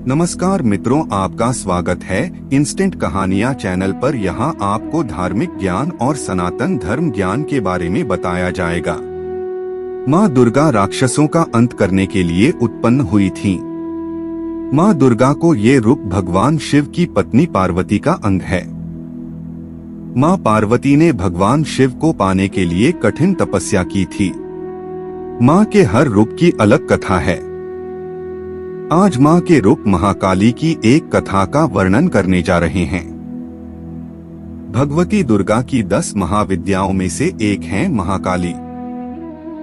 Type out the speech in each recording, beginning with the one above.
नमस्कार मित्रों, आपका स्वागत है इंस्टेंट कहानियाँ चैनल पर। यहाँ आपको धार्मिक ज्ञान और सनातन धर्म ज्ञान के बारे में बताया जाएगा। माँ दुर्गा राक्षसों का अंत करने के लिए उत्पन्न हुई थीं। माँ दुर्गा को ये रूप भगवान शिव की पत्नी पार्वती का अंग है। माँ पार्वती ने भगवान शिव को पाने के लिए कठिन तपस्या की थी। माँ के हर रूप की अलग कथा है। आज माँ के रूप महाकाली की एक कथा का वर्णन करने जा रहे हैं। भगवती दुर्गा की 10 महाविद्याओं में से एक है महाकाली,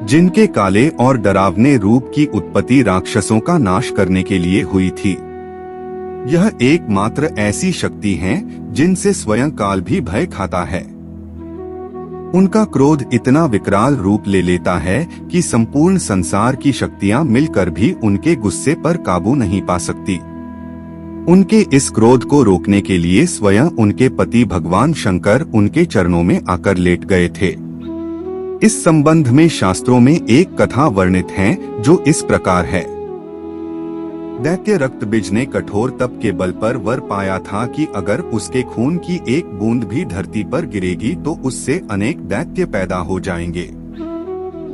जिनके काले और डरावने रूप की उत्पत्ति राक्षसों का नाश करने के लिए हुई थी। यह एकमात्र ऐसी शक्ति है जिनसे स्वयं काल भी भय खाता है। उनका क्रोध इतना विकराल रूप ले लेता है कि संपूर्ण संसार की शक्तियां मिलकर भी उनके गुस्से पर काबू नहीं पा सकती। उनके इस क्रोध को रोकने के लिए स्वयं उनके पति भगवान शंकर उनके चरणों में आकर लेट गए थे। इस संबंध में शास्त्रों में एक कथा वर्णित है जो इस प्रकार है। दैत्य रक्तबीज ने कठोर तप के बल पर वर पाया था कि अगर उसके खून की एक बूंद भी धरती पर गिरेगी तो उससे अनेक दैत्य पैदा हो जाएंगे।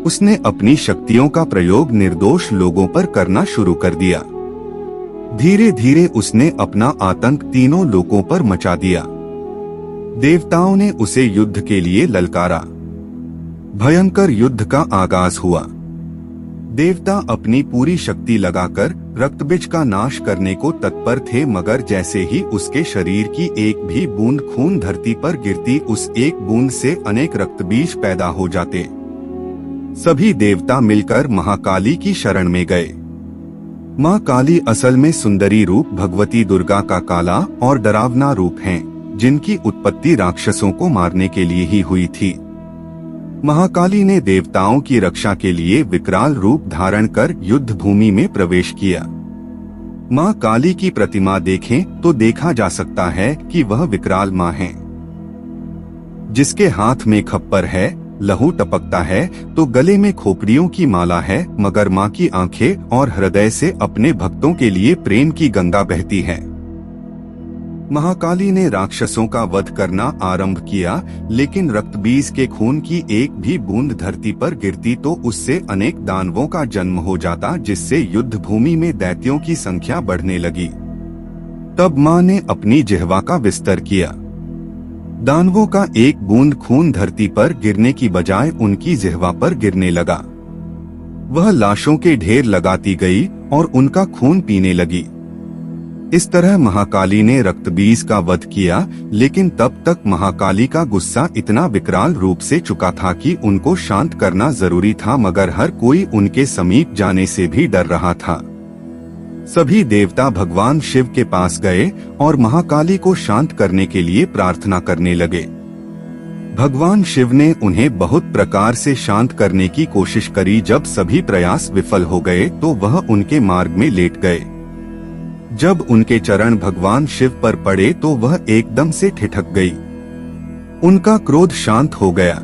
उसने अपनी शक्तियों का प्रयोग निर्दोष लोगों पर करना शुरू कर दिया। धीरे धीरे उसने अपना आतंक तीनों लोकों पर मचा दिया। देवताओं ने उसे युद्ध के लिए ललकारा। भयंकर युद्ध का आगाज हुआ। देवता अपनी पूरी शक्ति लगाकर रक्तबीज का नाश करने को तत्पर थे, मगर जैसे ही उसके शरीर की एक भी बूंद खून धरती पर गिरती, उस एक बूंद से अनेक रक्तबीज पैदा हो जाते। सभी देवता मिलकर महाकाली की शरण में गए। माँ काली असल में सुंदरी रूप भगवती दुर्गा का काला और डरावना रूप हैं, जिनकी उत्पत्ति राक्षसों को मारने के लिए ही हुई थी। महाकाली ने देवताओं की रक्षा के लिए विकराल रूप धारण कर युद्ध भूमि में प्रवेश किया। माँ काली की प्रतिमा देखें तो देखा जा सकता है कि वह विकराल माँ है, जिसके हाथ में खप्पर है, लहू टपकता है तो गले में खोपड़ियों की माला है, मगर माँ की आंखें और हृदय से अपने भक्तों के लिए प्रेम की गंगा बहती है। महाकाली ने राक्षसों का वध करना आरंभ किया, लेकिन रक्तबीज के खून की एक भी बूंद धरती पर गिरती तो उससे अनेक दानवों का जन्म हो जाता, जिससे युद्ध भूमि में दैत्यों की संख्या बढ़ने लगी। तब माँ ने अपनी जिह्वा का विस्तार किया। दानवों का एक बूंद खून धरती पर गिरने की बजाय उनकी जिह्वा पर गिरने लगा। वह लाशों के ढेर लगाती गई और उनका खून पीने लगी। इस तरह महाकाली ने रक्तबीज का वध किया, लेकिन तब तक महाकाली का गुस्सा इतना विकराल रूप से चुका था कि उनको शांत करना जरूरी था, मगर हर कोई उनके समीप जाने से भी डर रहा था। सभी देवता भगवान शिव के पास गए और महाकाली को शांत करने के लिए प्रार्थना करने लगे। भगवान शिव ने उन्हें बहुत प्रकार से शांत करने की कोशिश करी। जब सभी प्रयास विफल हो गए तो वह उनके मार्ग में लेट गए। जब उनके चरण भगवान शिव पर पड़े तो वह एकदम से ठिठक गई। उनका क्रोध शांत हो गया।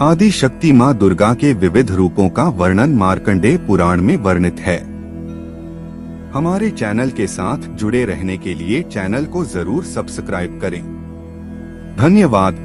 आदि शक्ति माँ दुर्गा के विविध रूपों का वर्णन मार्कंडेय पुराण में वर्णित है। हमारे चैनल के साथ जुड़े रहने के लिए चैनल को जरूर सब्सक्राइब करें। धन्यवाद।